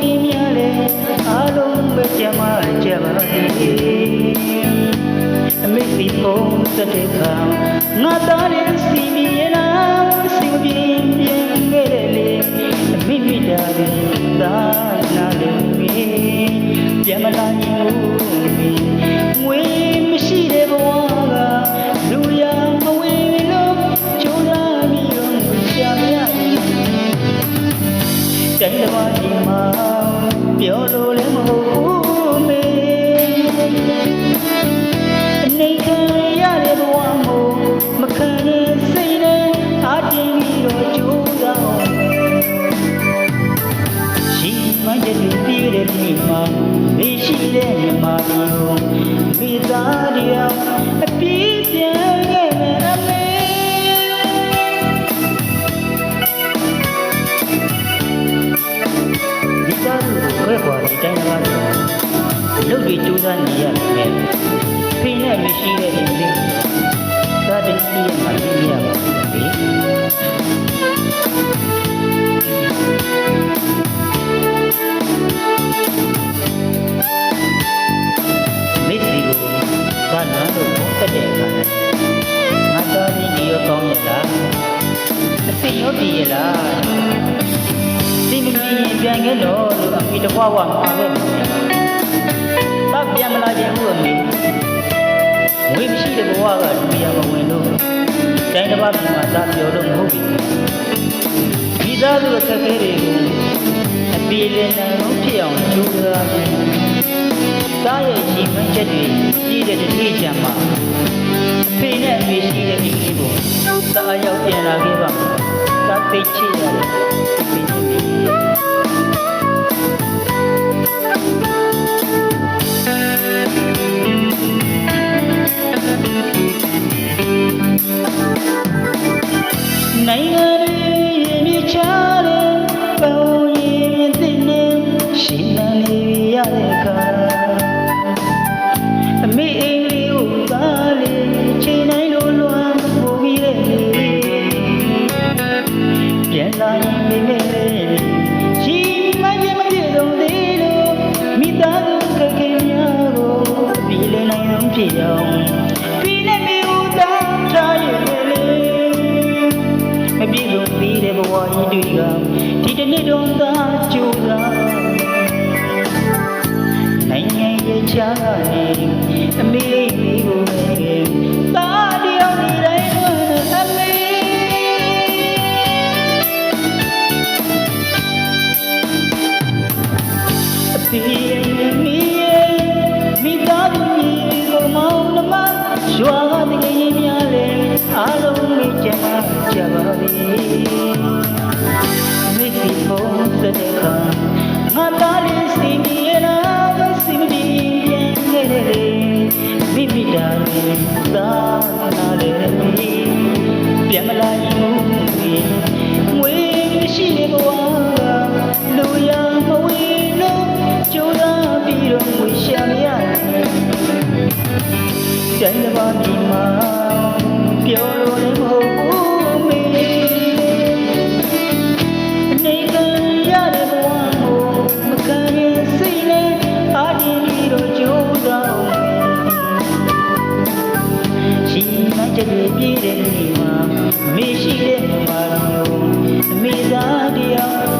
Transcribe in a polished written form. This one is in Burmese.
ကြီးများလည်းအားလုံးပဲကြမှာကြပါသေးအမေစီပုံစတဲ့ခါငါသားရဲ့စီမီရနာစီမပြင်းပြင်းခဲ့တယ်လေအမိမိတာလည်းသာနာလည်းပြန်မလာရင်ငွေမရှိတဲ့ဘဝကလူရမဝေလို့ကြိုးစားပြီးတော့ရှာမရတိုင်းတစ်ပါးဒီမှာပြောလို့လည်းမဟုတ်ဘူးမေအနေခံရတဲ့ဘဝမို့မခံတဲ့စိတ်နဲ့အားတင်းပြီးတော့ကြိုးစားအောင်ရှိမှတဲ့ပြည့်တဲ့ဒီမှာမရှိတဲ့မြမမျိုးမိသားတရားအပြည့်ပြန်ခဲ့မယ်အမေဒီသားကိုခွဲခွာဒီတိုင်းကားတယ်လုပ်ပြီးကြိုးစားနေရတယ်ဖိနဲ့မရှိတဲ့ဒီလေးသာတတိယမှာသိရပါဘူးမိတ်စီကိုသာနာလို့တက်တဲ့အခါငါသားလေးဒီရောကောင်းရလားအစိတ်ရောတည်ရလားဒီမင်းရင်ပြန်ခဲ့တော့လို့အမိတကွာဝမှာပဲတပ်ပြန်မလာခြင်းဘူးအမေငွေမရှိတဲ့ဘဝကလူရမဝင်လို့တိုင်းတစ်ပါးပြန်မှာသာပြောလို့မဟုတ်ဘူးဒီသားစုအခက်အခဲတွေကိုအပြေလည်နိုင်အောင်ဖြစ်အောင်ကြိုးစားခြင်းသားရဲ့ရည်မှန်းချက်တွေကြီးတဲ့တစ်နေ့ချမ်းမှာဖေနဲ့အမေရှိတဲ့ဒီလေးကိုသားရောက်ပြန်လာခဲ့ပါသားသိချစ်ရတယ်ဖေနဲ့အမေနိုင်ငံရေးမြေချတဲ့ပေါင်းရင်သိနေရှိနေရတဲ့အခါအမေအိမ်လေးကိုသားလေးချိန်တိုင်းလိုလွမ်းပို့ပြီးတဲ့ပြန်လာရင်မိမဲရှိမှရင်မပြေတော့သေးလို့မိသားစုကခင်များကိုပြည်လဲနိုင်အောင်ဖြစ်အောင်ပြည်လဲမျိုးသားထားရမပြေဆုံးသေးတဲ့ဘဝကြီးတွေကဒီတနေ့တော့သာကြိုးစားနိုင်ငံရဲ့ချာကနေအမေလေးကိုသာတယောက်နေတိုင်းအမေအဖေမိသားစုကိုမောင်နှမရွာကတကယ်များလဲအားလုံးနဲ့ကြမ်းကြပါလေမိစီပုံစတဲ့ခါငါသားလေးစီမီရနာစီမီပြန်ခဲ့တယ်မိမိတာလေးသာနာလေးပြန်မလာရင်ငွေမရှိတဲ့ဘဝကလူရမဝေလို့ကြိုးစားပြီးတော့ငွေရှာမရတိုင်းတစ်ပါးဒီမှာပြောလို့လည်းမဟုတ်ဘူးမေအနေခံရတဲ့ဘဝကိုမခံရင်စိတ်နဲ့အားတင်းပြီးတော့ကြိုးစားရှိမှချက်တွေပြည့်တဲ့နေမှာမရှိတဲ့မှာမျိုးအမိသားတရား